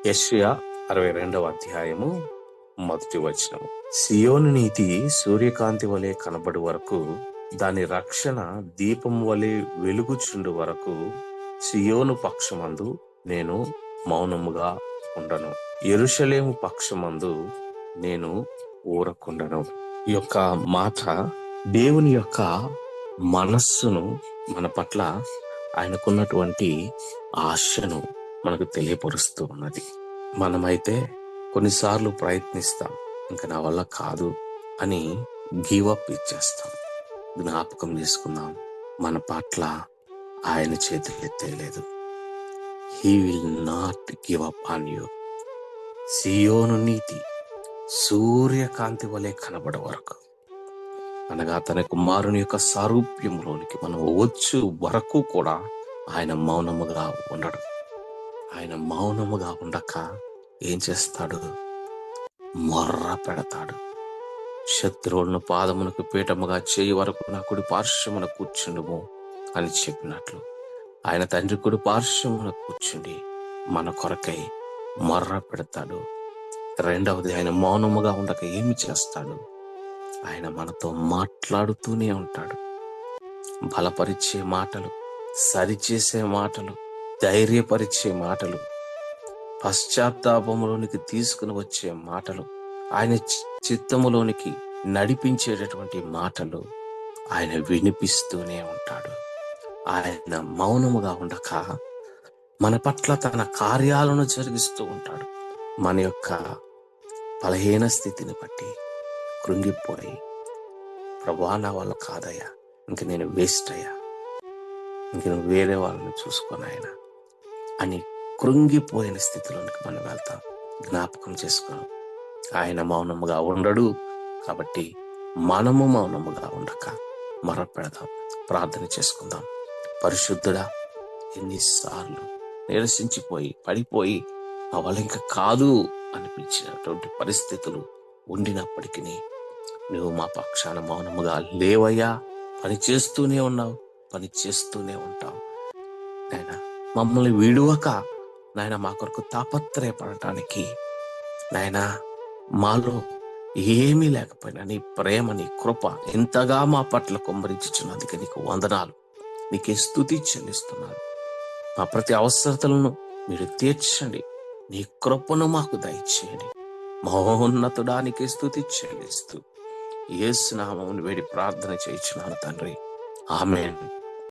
యెషయా 62వ అధ్యాయము 1వ వచనము. సియోను నీతి సూర్యకాంతి వలె కనబడు వరకు, దాని రక్షణ దీపం వలె వెలుగుచుండు వరకు సియోను పక్షమందు నేను మౌనముగా ఉండను, యెరూషలేము పక్షమందు నేను ఊరకుండను. ఈ యొక్క మాట దేవుని యొక్క మనస్సును మన పట్ల ఆయనకున్నటువంటి ఆశను మనకు తెలియపరుస్తూ ఉన్నది. మనమైతే కొన్నిసార్లు ప్రయత్నిస్తాం, ఇంకా నా వల్ల కాదు అని గివప్ ఇచ్చేస్తాం. జ్ఞాపకం చేసుకుందాం, మన పట్ల ఆయన చేతులు ఎత్తేయలేదు. He will not give up on you. Zion నీతి సూర్యకాంతి వలె కనబడ వరకు, అనగా తన కుమారుని యొక్క సారూప్యంలోనికి మనం వచ్చు వరకు కూడా ఆయన మౌనముగా ఉండడు. ఆయన మౌనముగా ఉండక ఏం చేస్తాడు? మొర్ర పెడతాడు. శత్రువులను పాదమునకు పీఠముగా చేయి వరకు నా కుడి పార్శ్వమున కూర్చుండుము అని చెప్పినట్లు, ఆయన తండ్రి కుడి పార్శ్వమున కూర్చుండి మన కొరకై మొర్ర పెడతాడు. రెండవది, ఆయన మౌనముగా ఉండక ఏమి చేస్తాడు? ఆయన మనతో మాట్లాడుతూనే ఉంటాడు. బలపరిచే మాటలు, సరిచేసే మాటలు, ధైర్యపరిచే మాటలు, పశ్చాత్తాపములోనికి తీసుకుని వచ్చే మాటలు, ఆయన చిత్తములోనికి నడిపించేటటువంటి మాటలు ఆయన వినిపిస్తూనే ఉంటాడు. ఆయన మౌనముగా ఉండక మన పట్ల తన కార్యాలను జరిగిస్తూ ఉంటాడు. మన యొక్క బలహీన స్థితిని బట్టి కృంగిపోయి, ప్రభువా నా వల్ల కాదయ్యా, ఇంక నేను వేస్ట్ అయ్యా, ఇంక నువ్వు వేరే వాళ్ళని చూసుకొని అని కృంగిపోయిన స్థితిలోనికి మనం వెళ్తాం. జ్ఞాపకం చేసుకున్నాం, ఆయన మౌనముగా ఉండడు. కాబట్టి మనము మౌనముగా ఉండక మొరపెడదాం, ప్రార్థన చేసుకుందాం. పరిశుద్ధుడా, ఎన్నిసార్లు నిరసించిపోయి పడిపోయి నా వల్ల ఇంకా కాదు అనిపించినటువంటి పరిస్థితులు ఉండినప్పటికీ నువ్వు మా పక్షాన మౌనముగా లేవయ్యా, పని చేస్తూనే ఉన్నావు, పని చేస్తూనే ఉంటావు. నాయన మమ్మల్ని విడువక నాయన మా కొరకు తాపత్రయపడటానికి, నాయన మాలో ఏమీ లేకపోయినా నీ ప్రేమ, నీ కృప ఎంతగా మా పట్ల కుమ్మరించుచున్నందుకు నీకు వందనాలు, నీకే స్తుతి చెల్లిస్తున్నాను. మా ప్రతి అవసరతలను మీరు తీర్చండి, నీ కృపను మాకు దయచేయండి. మహోన్నతుడానికి స్తుతి చెల్లిస్తూ యేసు నామమును వేడి ప్రార్థన చేయించున్నాను తండ్రి, ఆమేన్.